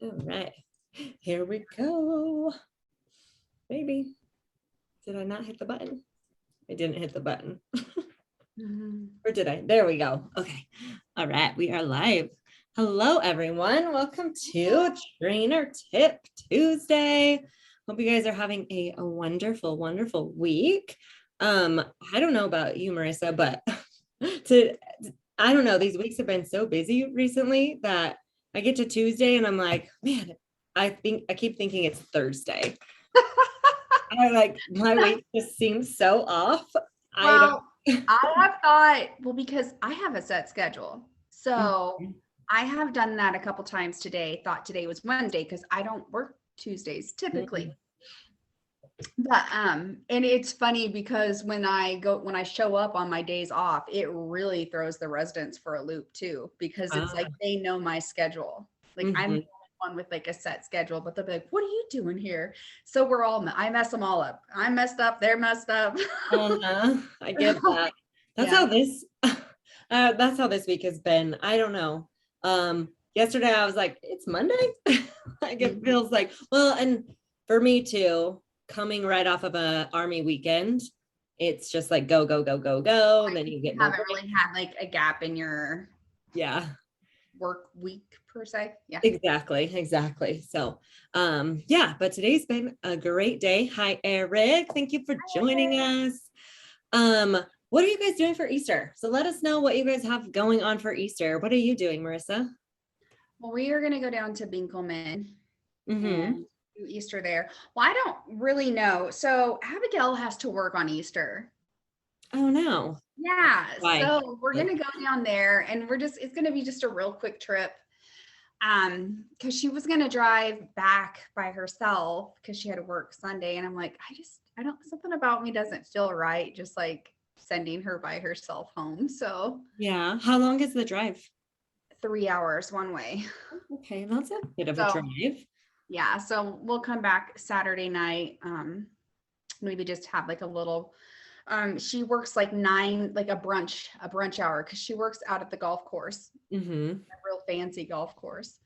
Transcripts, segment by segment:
All right, here we go. Maybe. Did I not hit the button? I didn't hit the button. Or did I? There we go. Okay. All right, we are live. Hello, everyone. Welcome to Trainer Tip Tuesday. Hope you guys are having a wonderful, wonderful week. I don't know about you, Marissa, but I don't know. These weeks have been so busy recently that I get to Tuesday and I'm like, man, I keep thinking it's Thursday. I like my week just seems so off. I don't. Well, I have thought, well, because I have a set schedule. So I have done that a couple times today, thought today was Wednesday because I don't work Tuesdays typically. But and it's funny because when I show up on my days off, it really throws the residents for a loop too, because it's like they know my schedule. Like I'm the only one with like a set schedule, but they'll be like, "What are you doing here?" So I mess them all up. I'm messed up, they're messed up. I get that. That's Yeah. how that's how this week has been. I don't know. Yesterday I was like, it's Monday. Like it Mhm. feels like, well, and for me too, coming right off of a army weekend, it's just like go, go, go, go, go. And then you You get no haven't break. really had like a gap in your Yeah, work week per se. Yeah. exactly. So yeah, but today's been a great day. Hi, Eric. Thank you for joining us. Um, what are you guys doing for Easter? So let us know what you guys have going on for Easter. What are you doing, Marissa? Well, we are going to go down to Binkelman Mm-hmm. and do Easter there. Well, I don't really know. So Abigail has to work on Easter. Oh no. Yeah. Why? So we're going to go down there and it's going to be just a real quick trip. Because she was going to drive back by herself because she had to work Sunday. And I'm like, I don't, something about me doesn't feel right. Just like sending her by herself home. So Yeah. How long is the drive? 3 hours one way. Okay, that's a bit of a So drive. yeah, so we'll come back Saturday night. Maybe just have like a little she works like nine, like a brunch hour because she works out at the golf course, Mm-hmm. a real fancy golf course.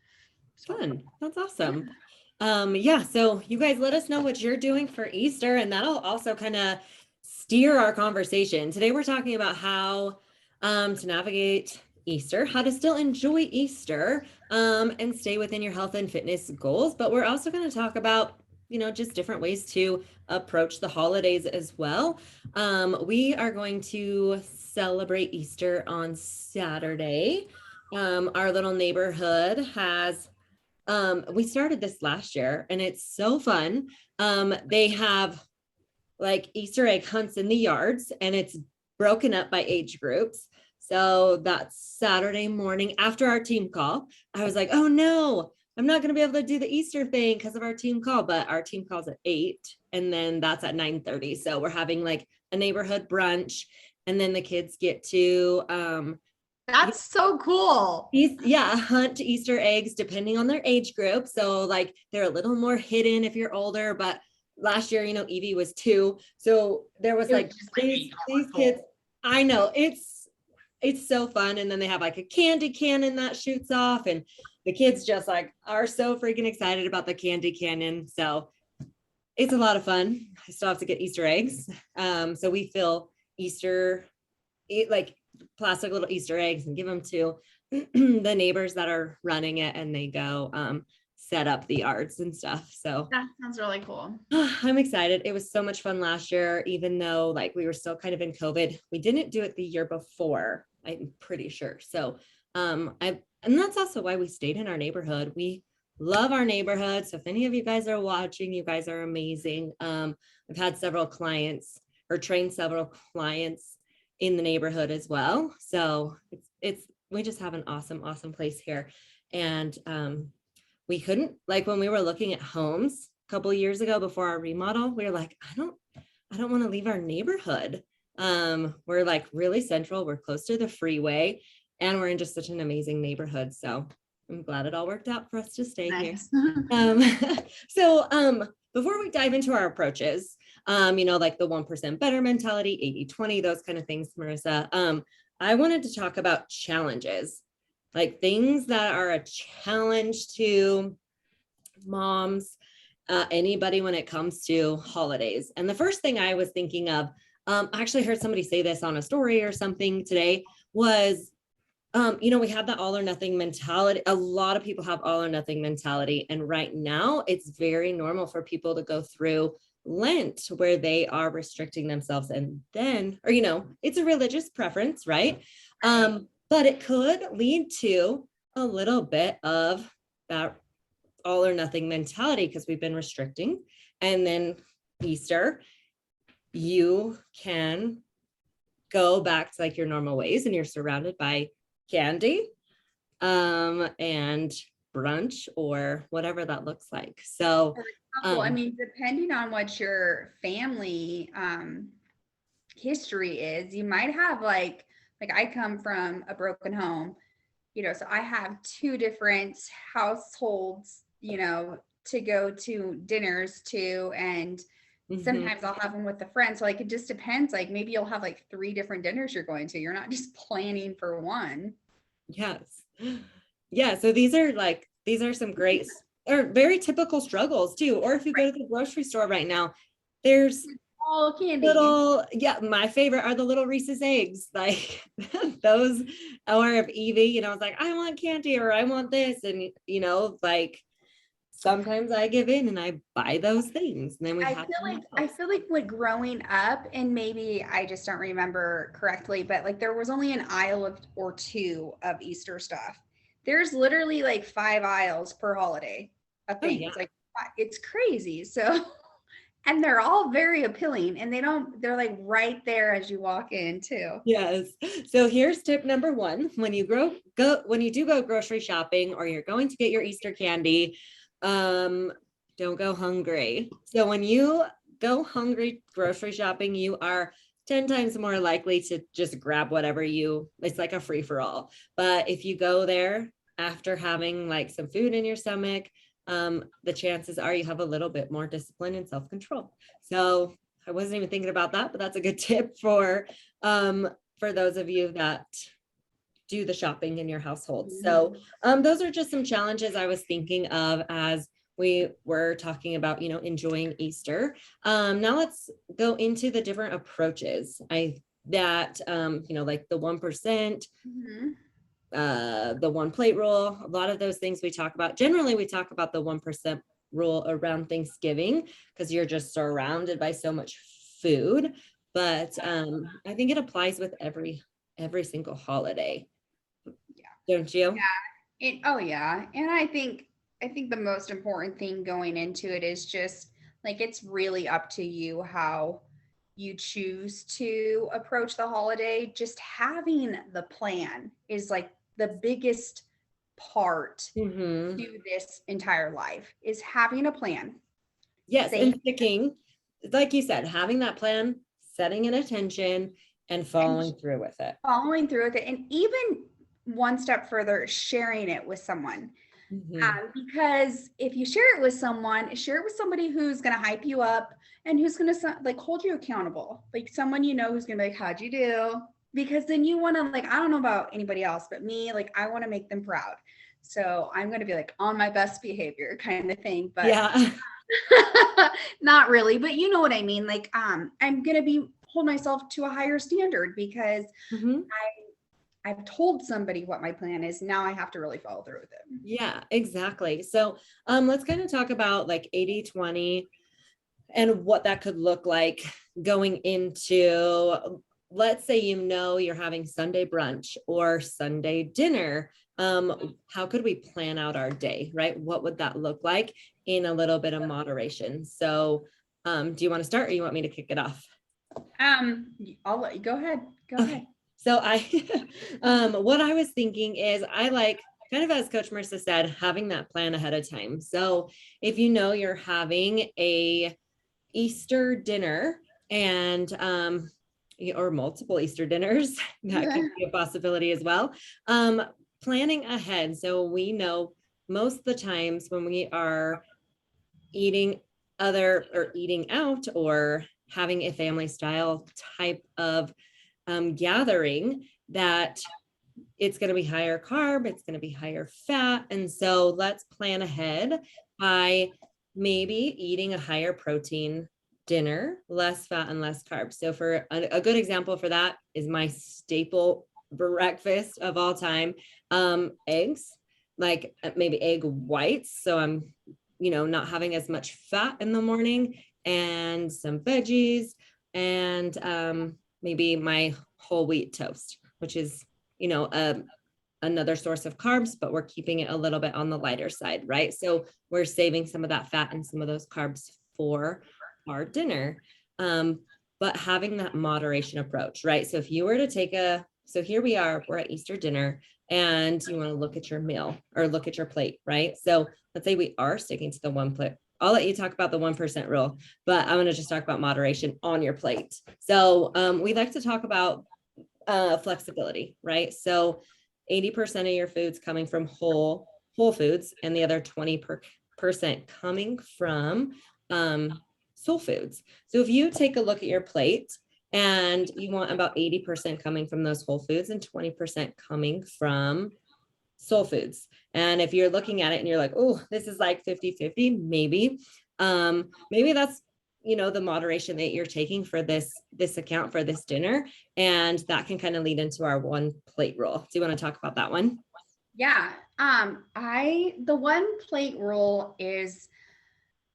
So Fun. That's yeah. awesome. Yeah, so you guys let us know what you're doing for Easter, and that'll also kind of steer our conversation. Today we're talking about how to navigate Easter, how to still enjoy Easter, and stay within your health and fitness goals. But we're also going to talk about, just different ways to approach the holidays as well. We are going to celebrate Easter on Saturday. Our little neighborhood has we started this last year and it's so fun. They have like Easter egg hunts in the yards and it's broken up by age groups. So that's Saturday morning after our team call. I was like, oh no, I'm not going to be able to do the Easter thing because of our team call, but our team calls at 8 and then that's at 9:30. So we're having like a neighborhood brunch and then the kids get to That's so cool. yeah, hunt Easter eggs depending on their age group. So like they're a little more hidden if you're older, but last year, Evie was 2. So there was It was like just like these being these kids. colorful. I know it's so fun. And then they have like a candy cannon that shoots off, and the kids just like are so freaking excited about the candy cannon. So it's a lot of fun. I still have to get Easter eggs. So we fill Easter eat like plastic little Easter eggs and give them to the neighbors that are running it, and they go set up the yards and stuff. So That sounds really cool. I'm excited. It was so much fun last year, even though like we were still kind of in COVID. We didn't do it the year before, I'm pretty sure. So and that's also why we stayed in our neighborhood. We love our neighborhood. So if any of you guys are watching, you guys are amazing. I've had several clients or trained several clients in the neighborhood as well. So it's we just have an awesome place here. And we couldn't, like, when we were looking at homes a couple of years ago before our remodel, we were like, I don't want to leave our neighborhood. We're like really central, we're close to the freeway, and we're in just such an amazing neighborhood. So I'm glad it all worked out for us to stay here. Nice. um, so before we dive into our approaches, like the 1% better mentality, 80/20, those kind of things, Marissa, I wanted to talk about challenges, like things that are a challenge to moms, anybody when it comes to holidays. And the first thing I was thinking of, I actually heard somebody say this on a story or something today, was we have the all or nothing mentality. A lot of people have all or nothing mentality. And right now it's very normal for people to go through Lent where they are restricting themselves, and then, or, it's a religious preference, right? But it could lead to a little bit of that all or nothing mentality because we've been restricting. And then Easter, you can go back to like your normal ways, and you're surrounded by candy and brunch or whatever that looks like. So I mean, depending on what your family history is, you might have like I come from a broken home, so I have two different households, to go to dinners to, and sometimes I'll have them with a friend. So like, it just depends. Like maybe you'll have like 3 different dinners you're going to. You're not just planning for one. Yes. Yeah. So these are some great or very typical struggles too. Or if you go to the grocery store right now, there's all candy. My favorite are the little Reese's eggs, like those, or if Evie, I was like, I want candy or I want this. And, like sometimes I give in and I buy those things. And then I feel like when growing up, and maybe I just don't remember correctly, but like there was only an aisle or 2 of Easter stuff. There's literally like 5 aisles per holiday of things. Yeah. Like it's crazy. So, and they're all very appealing, and they're like right there as you walk in too. Yes. So here's tip number 1. When you do go grocery shopping or you're going to get your Easter candy, don't go hungry. So when you go hungry grocery shopping, you are 10 times more likely to just grab whatever it's like a free for all. But if you go there after having like some food in your stomach, the chances are you have a little bit more discipline and self-control. So I wasn't even thinking about that, but that's a good tip for those of you that do the shopping in your household. So those are just some challenges I was thinking of as we were talking about, enjoying Easter. Now let's go into the different approaches. Like the 1%, the 1 plate rule, a lot of those things we talk about. Generally, we talk about the 1% rule around Thanksgiving because you're just surrounded by so much food. But I think it applies with every single holiday. Don't you? Yeah. And I think the most important thing going into it is just like, it's really up to you how you choose to approach the holiday. Just having the plan is like the biggest part to this entire life, is having a plan. Yes. And sticking, like you said, having that plan, setting an intention and following through with it. And even one step further, sharing it with someone. Because if you share it with somebody who's going to hype you up and who's going to like hold you accountable, like someone who's going to be like, how'd you do? Because then you want to, like, I don't know about anybody else, but me, like, I want to make them proud. So I'm going to be like on my best behavior kind of thing, but yeah. Not really, but you know what I mean? Like, I'm going to hold myself to a higher standard because I've told somebody what my plan is. Now I have to really follow through with it. Yeah, exactly. So let's kind of talk about like 80-20 and what that could look like going into, let's say, you're having Sunday brunch or Sunday dinner. How could we plan out our day, right? What would that look like in a little bit of moderation? So do you want to start or you want me to kick it off? I'll let you go ahead. Go ahead. So what I was thinking is I like, kind of as Coach Marissa said, having that plan ahead of time. So if you're having a Easter dinner and, or multiple Easter dinners, that could be a possibility as well. Planning ahead. So we know most of the times when we are eating out or having a family style type of gathering, that it's going to be higher carb, it's going to be higher fat. And so let's plan ahead by maybe eating a higher protein dinner, less fat and less carbs. So for a good example for that is my staple breakfast of all time, eggs, like maybe egg whites. So I'm, not having as much fat in the morning, and some veggies, and maybe my whole wheat toast, which is, another source of carbs, but we're keeping it a little bit on the lighter side, right? So we're saving some of that fat and some of those carbs for our dinner. But having that moderation approach, right? So if you were to so here we are, we're at Easter dinner, and you want to look at your meal or look at your plate, right? So let's say we are sticking to the one plate. I'll let you talk about the 1% rule, but I'm going to just talk about moderation on your plate. So we like to talk about flexibility, right? So 80% of your food's coming from whole foods, and the other 20% coming from soul foods. So if you take a look at your plate and you want about 80% coming from those whole foods and 20% coming from soul foods. And if you're looking at it and you're like, oh, this is like 50-50, maybe that's, the moderation that you're taking for this account for this dinner. And that can kind of lead into our one plate rule. Do you want to talk about that one? Yeah. The one plate rule is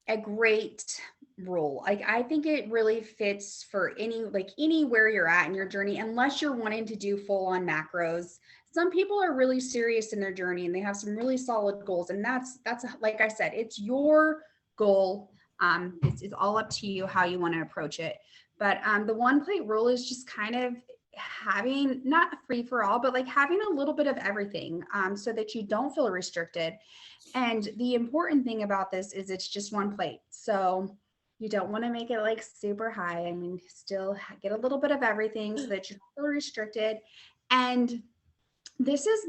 a great rule. Like, I think it really fits for anywhere you're at in your journey, unless you're wanting to do full on macros. Some people are really serious in their journey and they have some really solid goals. And that's like I said, it's your goal. It's all up to you how you want to approach it. But the one plate rule is just kind of having, not free for all, but like having a little bit of everything, so that you don't feel restricted. And the important thing about this is it's just one plate. So you don't want to make it like super high. I mean, still get a little bit of everything so that you don't feel restricted. And this is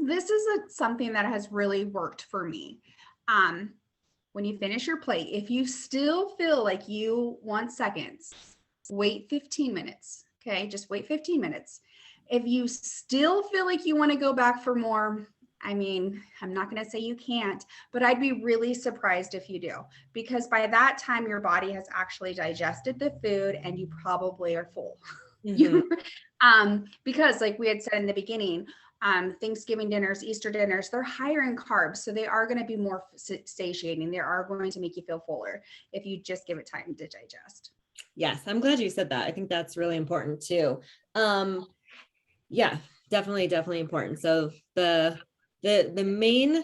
something that has really worked for me. When you finish your plate, if you still feel like you want seconds, wait 15 minutes. Okay, just wait 15 minutes. If you still feel like you want to go back for more, I mean, I'm not going to say you can't, but I'd be really surprised if you do, because by that time your body has actually digested the food and you probably are full. Mm-hmm. Because like we had said in the beginning, Thanksgiving dinners, Easter dinners, they're higher in carbs. So they are going to be more satiating. They are going to make you feel fuller if you just give it time to digest. Yes, I'm glad you said that. I think that's really important too. Yeah, definitely important. So the main,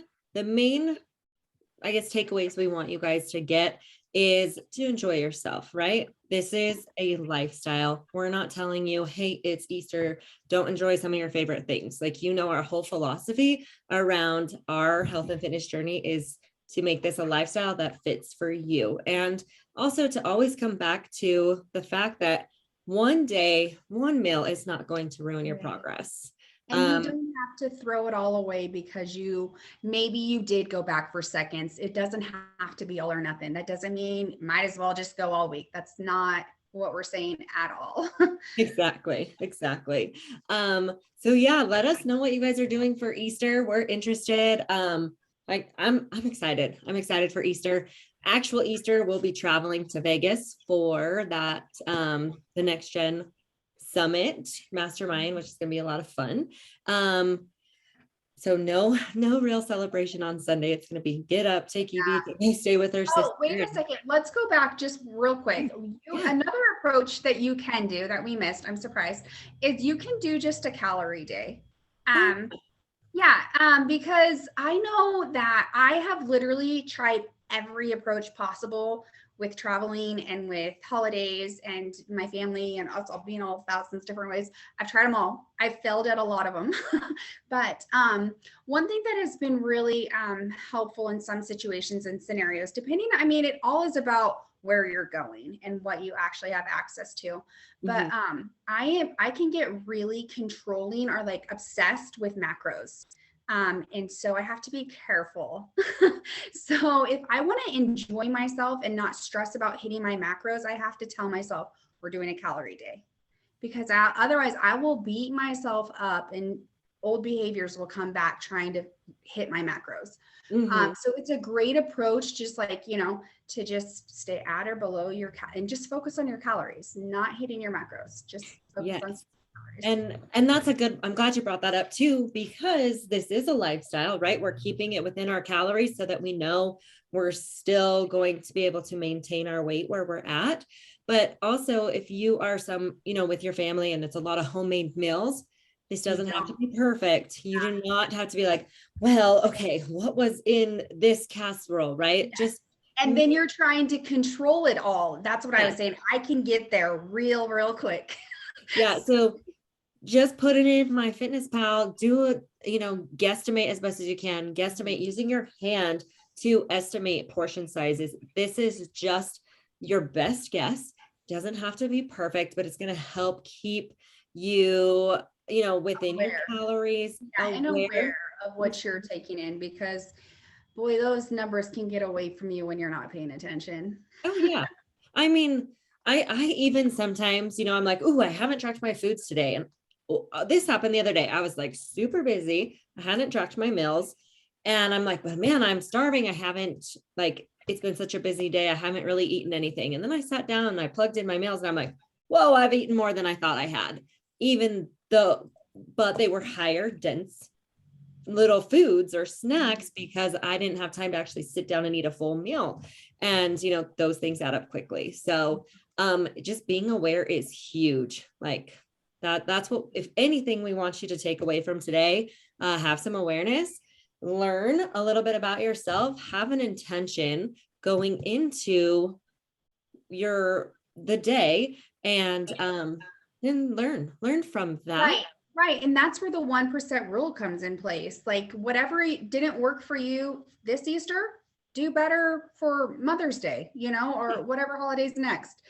I guess, takeaways we want you guys to get is to enjoy yourself, right? This is a lifestyle. We're not telling you, hey, it's Easter, don't enjoy some of your favorite things. Like, our whole philosophy around our health and fitness journey is to make this a lifestyle that fits for you. And also to always come back to the fact that one day, one meal is not going to ruin your progress. And you don't have to throw it all away because maybe you did go back for seconds. It doesn't have to be all or nothing. That doesn't mean might as well just go all week. That's not what we're saying at all. Exactly. So yeah, let us know what you guys are doing for Easter. We're interested. I'm excited. I'm excited for Easter. Actual Easter, we'll be traveling to Vegas for that, the Next Gen Summit Mastermind, which is going to be a lot of fun. So no real celebration on Sunday. It's going to be get up, take Evie, stay with her sister. Oh, wait a second. Let's go back just real quick. Another approach that you can do that we missed, I'm surprised, is you can do just a calorie day. Because I know that I have literally tried every approach possible with traveling and with holidays and my family and us all being all thousands different ways. I've tried them all. I've failed at a lot of them. But one thing that has been really helpful in some situations and scenarios, it all is about where you're going and what you actually have access to. But I can get really controlling or like obsessed with macros. And so I have to be careful. So if I want to enjoy myself and not stress about hitting my macros, I have to tell myself we're doing a calorie day, because otherwise I will beat myself up and old behaviors will come back trying to hit my macros. Mhm. So it's a great approach, just like, to just stay at or below and just focus on your calories, not hitting your macros, just focus on Yes. calories. And that's I'm glad you brought that up too, because this is a lifestyle, right? We're keeping it within our calories so that we know we're still going to be able to maintain our weight where we're at. But also if you are with your family and it's a lot of homemade meals, this doesn't have to be perfect. You do not have to be like, well, okay, what was in this casserole, right? Yeah. Just And then you're trying to control it all. That's what I was saying. I can get there real quick. yeah. So just put it in MyFitnessPal, do it, guesstimate as best as you can, guesstimate using your hand to estimate portion sizes. This is just your best guess. Doesn't have to be perfect, but it's going to help keep you, within your calories. And aware of what you're taking in, because boy, those numbers can get away from you when you're not paying attention. Oh yeah. I mean, I even sometimes, I'm like, oh, I haven't tracked my foods today. And this happened the other day. I was like super busy. I hadn't tracked my meals. And I'm like, but man, I'm starving. I haven't it's been such a busy day. I haven't really eaten anything. And then I sat down and I plugged in my meals and I'm like, whoa, I've eaten more than I thought I had, but they were higher, dense little foods or snacks because I didn't have time to actually sit down and eat a full meal. And, those things add up quickly. So just being aware is huge. Like that's what, if anything, we want you to take away from today. Have some awareness, learn a little bit about yourself, have an intention going into the day, and then learn from that. Right. And that's where the 1% rule comes in place. Like whatever didn't work for you this Easter, do better for Mother's Day, or whatever holiday's next.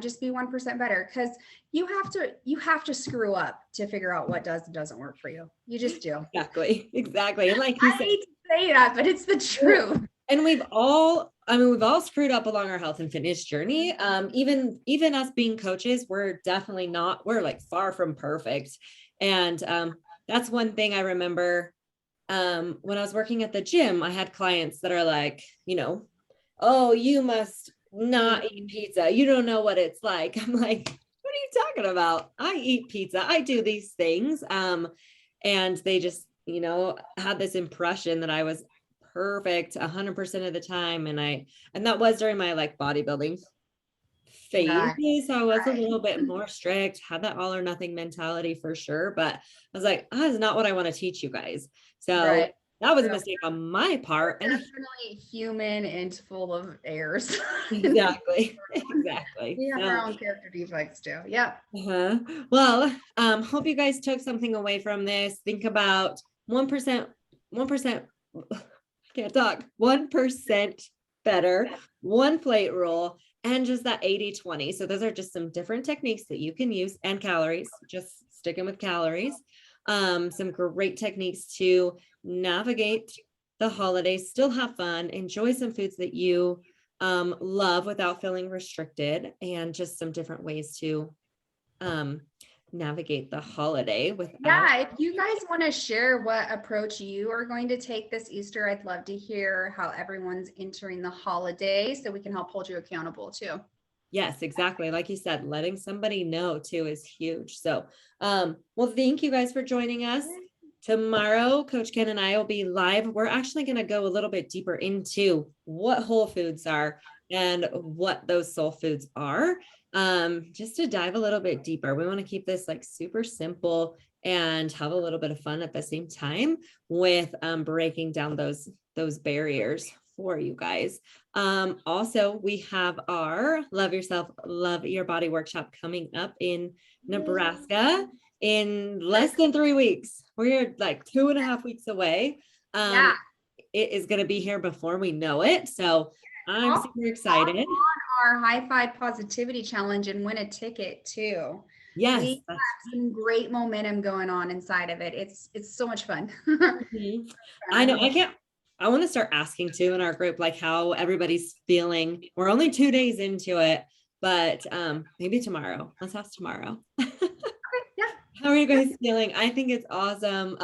Just be 1% better, because you have to screw up to figure out what does and doesn't work for you. You just do. Exactly. And like you I said, hate to say that, but it's the truth. And we've all screwed up along our health and fitness journey. Even us being coaches, we're like far from perfect. And that's one thing I remember when I was working at the gym. I had clients that are like, oh, you must not eat pizza. You don't know what it's like. I'm like, what are you talking about? I eat pizza. I do these things. And they just, had this impression that I was perfect 100% of the time. And that was during my like bodybuilding phases. So I was a little bit more strict, had that all or nothing mentality for sure. But I was like, that's not what I want to teach you guys. So that was a mistake on my part. And definitely human and full of errors. Exactly. We have our own character defects too. Yeah. Well, hope you guys took something away from this. Think about 1%, can't talk, 1% better, one plate rule, and just that 80-20. So those are just some different techniques that you can use, and calories, just sticking with calories. Some great techniques to navigate the holidays, still have fun, enjoy some foods that you love without feeling restricted, and just some different ways to navigate the holiday without. Yeah, if you guys want to share what approach you are going to take this Easter, I'd love to hear how everyone's entering the holiday so we can help hold you accountable too. Yes, exactly. Like you said, letting somebody know too is huge. So, well, thank you guys for joining us. Tomorrow, Coach Ken and I will be live. We're actually going to go a little bit deeper into what whole foods are and what those soul foods are. Just to dive a little bit deeper. We want to keep this like super simple and have a little bit of fun at the same time with breaking down those barriers for you guys. Also, we have our Love Yourself, Love Your Body workshop coming up in Nebraska in less than 3 weeks. We're like 2.5 weeks away. It is going to be here before we know it. So I'm super excited. On our High Five Positivity Challenge and win a ticket too. Yes, we have some great momentum going on inside of it. It's so much fun. I know. I want to start asking too in our group, like how everybody's feeling. We're only 2 days into it, but maybe tomorrow. Let's ask tomorrow. How are you guys feeling? I think it's awesome.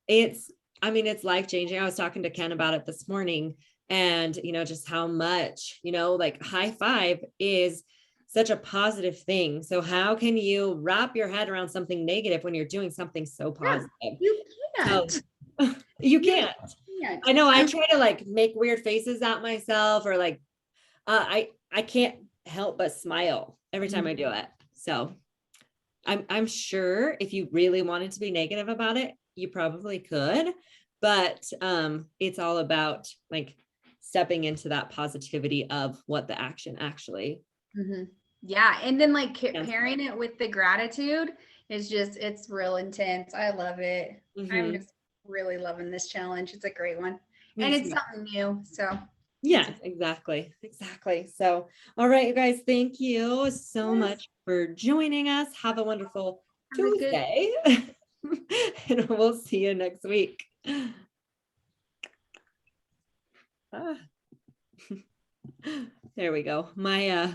It's, I mean, it's life changing. I was talking to Ken about it this morning and, just how much, like high five is such a positive thing. So how can you wrap your head around something negative when you're doing something so Yeah, positive? you So can't. you You can't. can't. I know I try to like make weird faces at myself or like I can't help but smile every time I do it. So I'm sure if you really wanted to be negative about it, you probably could, but it's all about like stepping into that positivity of what the action actually. Mhm. Yeah, and then like Yes. pairing it with the gratitude is just it's real intense. I love it. I'm Mhm. just really loving this challenge. It's a great one. Me And it's too. something new. So Yeah, exactly. Exactly. So, all right, you guys, thank you so yes, much for joining us. Have a wonderful have a good Tuesday. And we'll see you next week. Ah. There we go. My